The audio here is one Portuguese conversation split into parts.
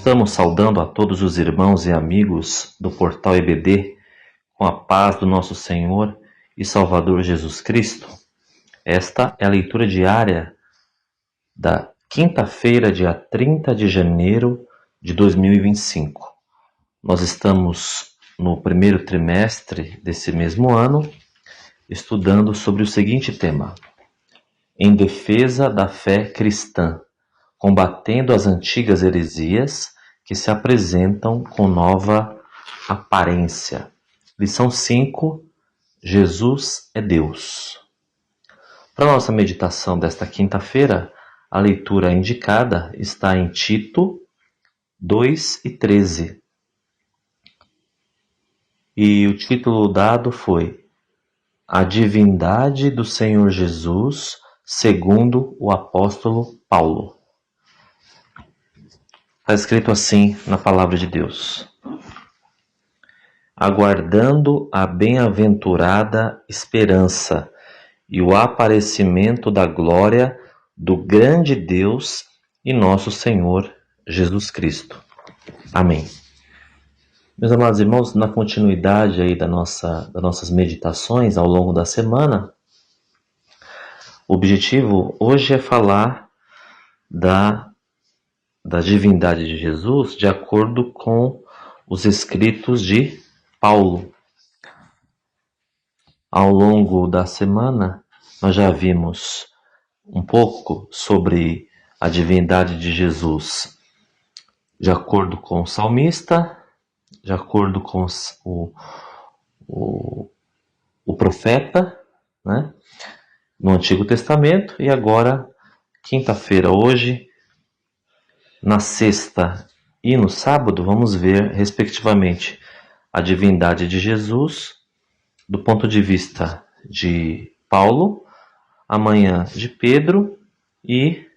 Estamos saudando a todos os irmãos e amigos do Portal EBD com a paz do nosso Senhor e Salvador Jesus Cristo. Esta é a leitura diária da quinta-feira, dia 30 de janeiro de 2025. Nós estamos no primeiro trimestre desse mesmo ano, estudando sobre o seguinte tema: em defesa da fé cristã, combatendo as antigas heresias que se apresentam com nova aparência. Lição 5, Jesus é Deus. Para a nossa meditação desta quinta-feira, a leitura indicada está em Tito 2:13. E o título dado foi A Divindade do Senhor Jesus, segundo o apóstolo Paulo. Está escrito assim na palavra de Deus: aguardando a bem-aventurada esperança e o aparecimento da glória do grande Deus e nosso Senhor Jesus Cristo. Amém. Meus amados irmãos, na continuidade aí das nossas meditações ao longo da semana, o objetivo hoje é falar da divindade de Jesus de acordo com os escritos de Paulo. Ao longo da semana, nós já vimos um pouco sobre a divindade de Jesus de acordo com o salmista, de acordo com o profeta, né, no Antigo Testamento, e agora, quinta-feira, hoje, na sexta e no sábado, vamos ver, respectivamente, a divindade de Jesus do ponto de vista de Paulo, amanhã de Pedro e,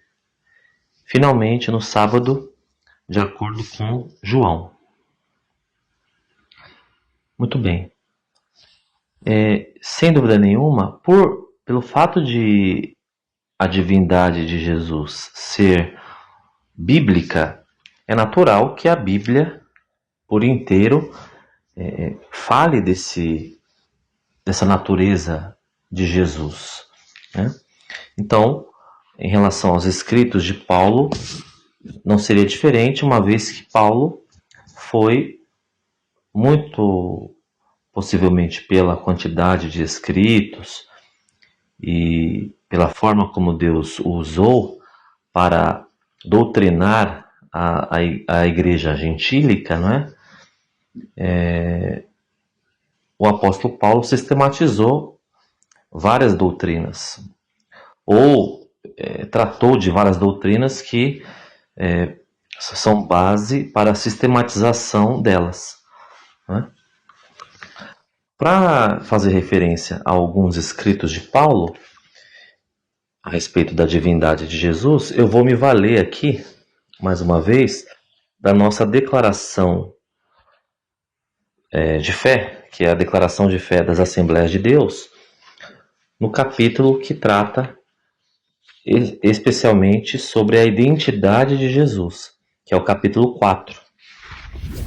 finalmente, no sábado, de acordo com João. Muito bem. Sem dúvida nenhuma, pelo fato de a divindade de Jesus ser bíblica, é natural que a Bíblia, por inteiro, fale dessa natureza de Jesus, né? Então, em relação aos escritos de Paulo, não seria diferente, uma vez que Paulo foi muito possivelmente pela quantidade de escritos e pela forma como Deus o usou para doutrinar a igreja gentílica, não é? O apóstolo Paulo sistematizou várias doutrinas, ou tratou de várias doutrinas que são base para a sistematização delas, né? Para fazer referência a alguns escritos de Paulo a respeito da divindade de Jesus, eu vou me valer aqui, mais uma vez, da nossa declaração de fé, que é a declaração de fé das Assembleias de Deus, no capítulo que trata especialmente sobre a identidade de Jesus, que é o capítulo 4.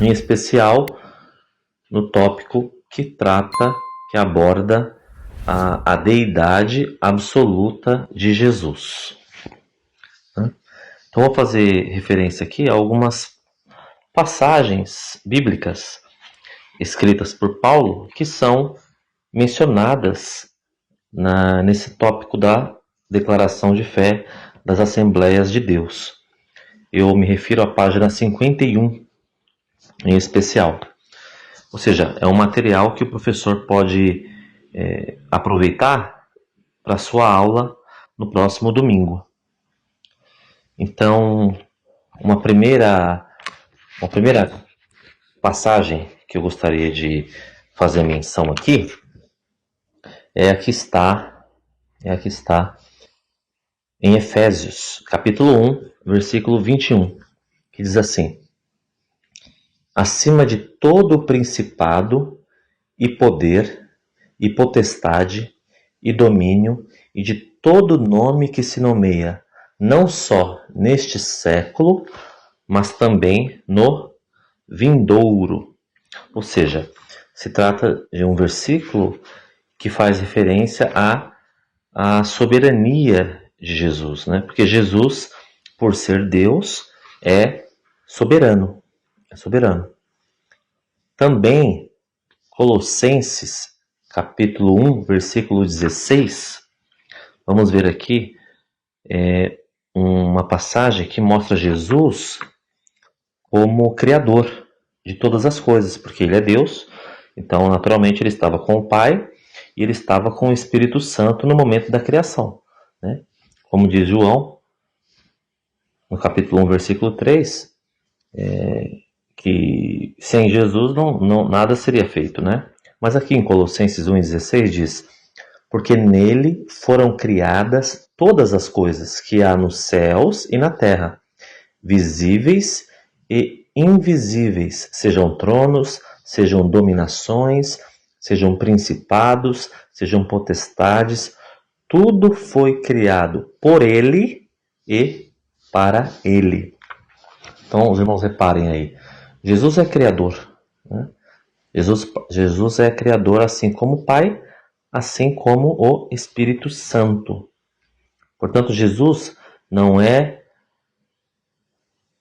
Em especial, no tópico que aborda a deidade absoluta de Jesus. Então, vou fazer referência aqui a algumas passagens bíblicas escritas por Paulo que são mencionadas nesse tópico da declaração de fé das Assembleias de Deus. Eu me refiro à página 51 em especial. Ou seja, é um material que o professor pode aproveitar para a sua aula no próximo domingo. Então, uma primeira passagem que eu gostaria de fazer menção aqui é a que está em Efésios, capítulo 1, versículo 21, que diz assim: acima de todo principado e poder e potestade e domínio e de todo nome que se nomeia, não só neste século, mas também no vindouro. Ou seja, se trata de um versículo que faz referência à soberania de Jesus, né? Porque Jesus, por ser Deus, é soberano. É soberano. Também, Colossenses, capítulo 1, versículo 16, vamos ver aqui uma passagem que mostra Jesus como Criador de todas as coisas, porque Ele é Deus, então naturalmente Ele estava com o Pai e Ele estava com o Espírito Santo no momento da criação, né? Como diz João, no capítulo 1, versículo 3, que sem Jesus nada seria feito, né? Mas aqui em Colossenses 1,16 diz: porque nele foram criadas todas as coisas que há nos céus e na terra, visíveis e invisíveis, sejam tronos, sejam dominações, sejam principados, sejam potestades, tudo foi criado por ele e para ele. Então, os irmãos reparem aí, Jesus é criador, né? Jesus é criador assim como o Pai, assim como o Espírito Santo. Portanto, Jesus não é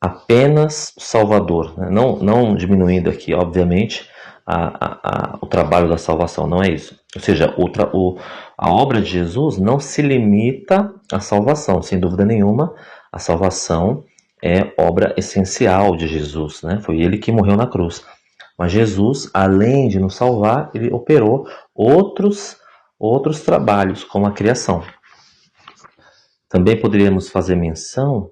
apenas o Salvador, né? Não diminuindo aqui, obviamente, o trabalho da salvação, não é isso. Ou seja, a obra de Jesus não se limita à salvação, sem dúvida nenhuma, a salvação é obra essencial de Jesus, né? Foi ele que morreu na cruz. Mas Jesus, além de nos salvar, ele operou outros trabalhos, como a criação. Também poderíamos fazer menção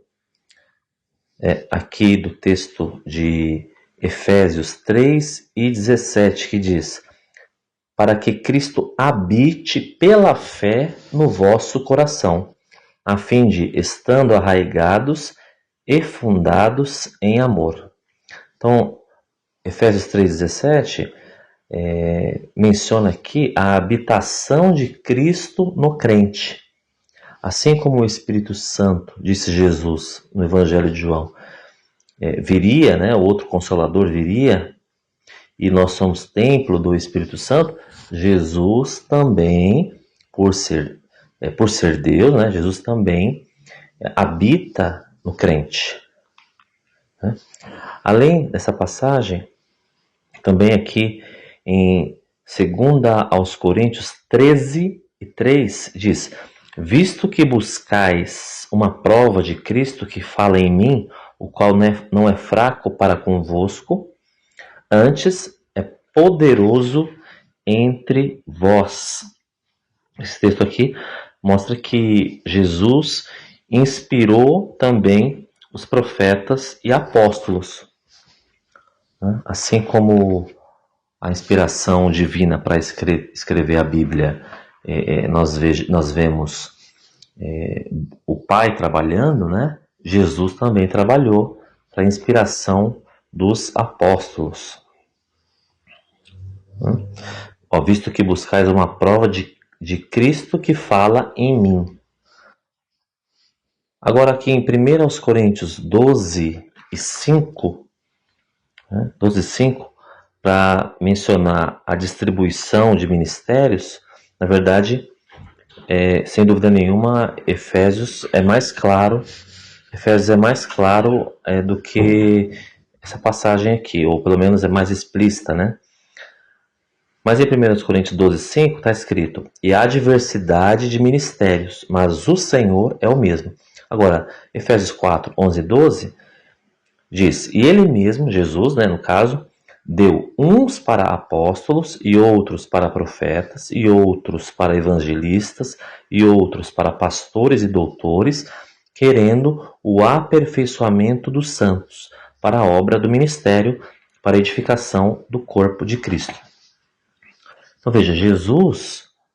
aqui do texto de Efésios 3:17, que diz: para que Cristo habite pela fé no vosso coração, a fim de, estando arraigados e fundados em amor. Então, Efésios 3:17 menciona aqui a habitação de Cristo no crente. Assim como o Espírito Santo, disse Jesus no Evangelho de João, viria, né, outro Consolador viria, e nós somos templo do Espírito Santo, Jesus também, por ser Deus, né, Jesus também habita no crente. Né? Além dessa passagem, também aqui em 2 aos Coríntios 13:3 diz: visto que buscais uma prova de Cristo que fala em mim, o qual não é fraco para convosco, antes é poderoso entre vós. Esse texto aqui mostra que Jesus inspirou também os profetas e apóstolos. Assim como a inspiração divina para escrever a Bíblia, nós vemos o Pai trabalhando, né? Jesus também trabalhou para a inspiração dos apóstolos. Visto que buscais uma prova de Cristo que fala em mim. Agora aqui em 1 Coríntios 12:5, 12:5, para mencionar a distribuição de ministérios, na verdade, sem dúvida nenhuma, Efésios é mais claro do que essa passagem aqui, ou pelo menos é mais explícita, né? Mas em 1 Coríntios 12:5 está escrito: e há diversidade de ministérios, mas o Senhor é o mesmo. Agora, Efésios 4:11 e 12 diz: e ele mesmo, Jesus, né, no caso, deu uns para apóstolos, e outros para profetas, e outros para evangelistas, e outros para pastores e doutores, querendo o aperfeiçoamento dos santos, para a obra do ministério, para a edificação do corpo de Cristo. Então veja, o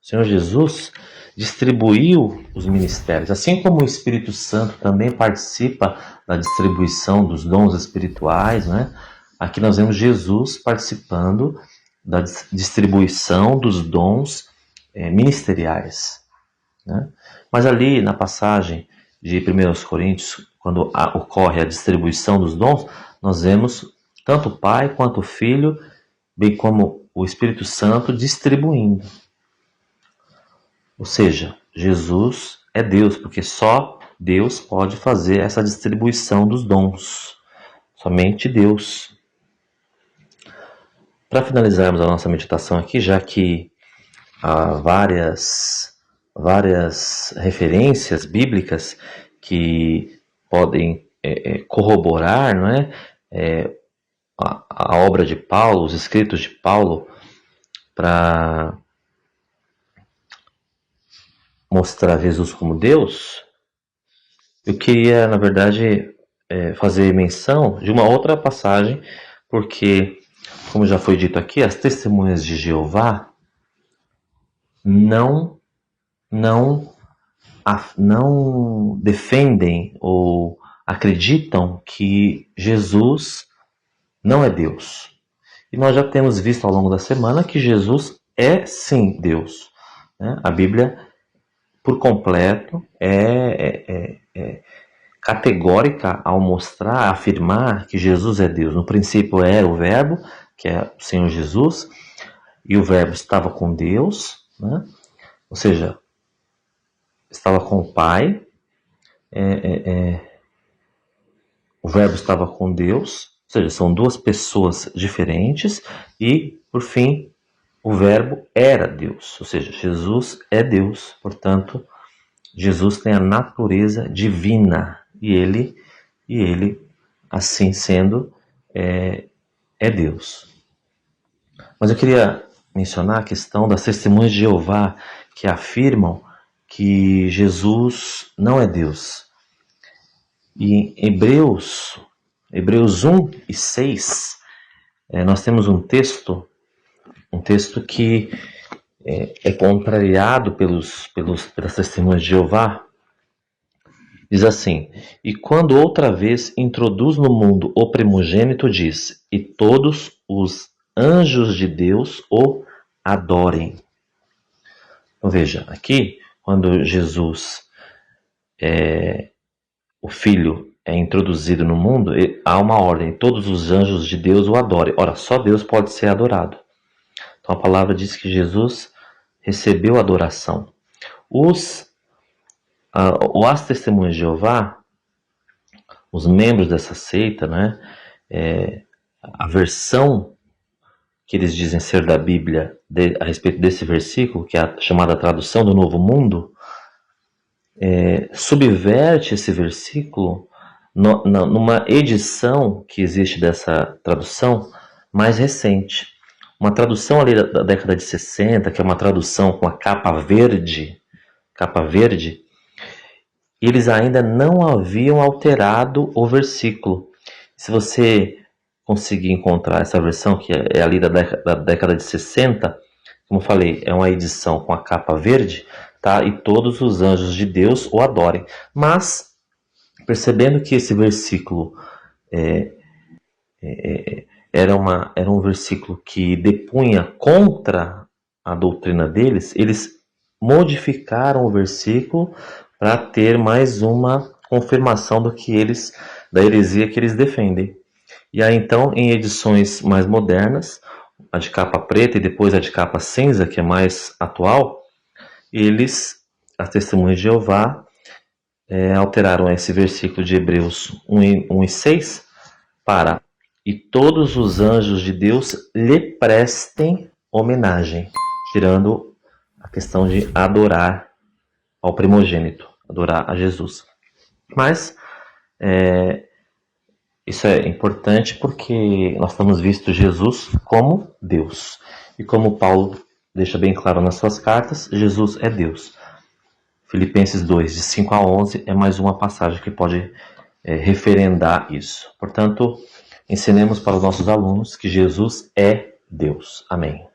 Senhor Jesus distribuiu os ministérios, assim como o Espírito Santo também participa da distribuição dos dons espirituais, né? Aqui nós vemos Jesus participando da distribuição dos dons ministeriais, né? Mas ali na passagem de 1 Coríntios, quando ocorre a distribuição dos dons, nós vemos tanto o Pai quanto o Filho, bem como o Espírito Santo distribuindo. Ou seja, Jesus é Deus, porque só Deus pode fazer essa distribuição dos dons. Somente Deus. Para finalizarmos a nossa meditação aqui, já que há várias referências bíblicas que podem corroborar, não é, a obra de Paulo, os escritos de Paulo, para mostrar Jesus como Deus, eu queria, na verdade, fazer menção de uma outra passagem, porque, como já foi dito aqui, as testemunhas de Jeová não defendem ou acreditam que Jesus não é Deus. E nós já temos visto ao longo da semana que Jesus é sim Deus, né? A Bíblia, por completo, é categórica ao mostrar, afirmar que Jesus é Deus. No princípio era o Verbo, que é o Senhor Jesus, e o Verbo estava com Deus, né? Ou seja, estava com o Pai, o Verbo estava com Deus, ou seja, são duas pessoas diferentes, e, por fim, o Verbo era Deus, ou seja, Jesus é Deus, portanto, Jesus tem a natureza divina, e ele assim sendo, é Deus. Mas eu queria mencionar a questão das testemunhas de Jeová, que afirmam que Jesus não é Deus. E em Hebreus 1 e 6, nós temos um texto que é contrariado pelas testemunhas de Jeová. Diz assim: e quando outra vez introduz no mundo o primogênito, diz, e todos os anjos de Deus o adorem. Então veja, aqui, quando Jesus, o Filho, é introduzido no mundo, há uma ordem, todos os anjos de Deus o adorem. Ora, só Deus pode ser adorado. Então a palavra diz que Jesus recebeu adoração. As testemunhas de Jeová, os membros dessa seita, né, a versão que eles dizem ser da Bíblia a respeito desse versículo, que é a chamada tradução do Novo Mundo, subverte esse versículo numa edição que existe dessa tradução mais recente. Uma tradução ali da década de 60, que é uma tradução com a capa verde, eles ainda não haviam alterado o versículo. Se você conseguir encontrar essa versão, que é ali da década de 60, como eu falei, é uma edição com a capa verde, tá? E todos os anjos de Deus o adorem. Mas, percebendo que esse versículo era um versículo que depunha contra a doutrina deles, eles modificaram o versículo para ter mais uma confirmação da heresia que eles defendem. E aí então, em edições mais modernas, a de capa preta e depois a de capa cinza, que é mais atual, as testemunhas de Jeová, alteraram esse versículo de Hebreus 1 e 6 para: e todos os anjos de Deus lhe prestem homenagem, tirando a questão de adorar ao primogênito, adorar a Jesus. Mas isso é importante porque nós estamos visto Jesus como Deus. E como Paulo deixa bem claro nas suas cartas, Jesus é Deus. Filipenses 2, de 5 a 11, é mais uma passagem que pode referendar isso. Portanto, ensinemos para os nossos alunos que Jesus é Deus. Amém.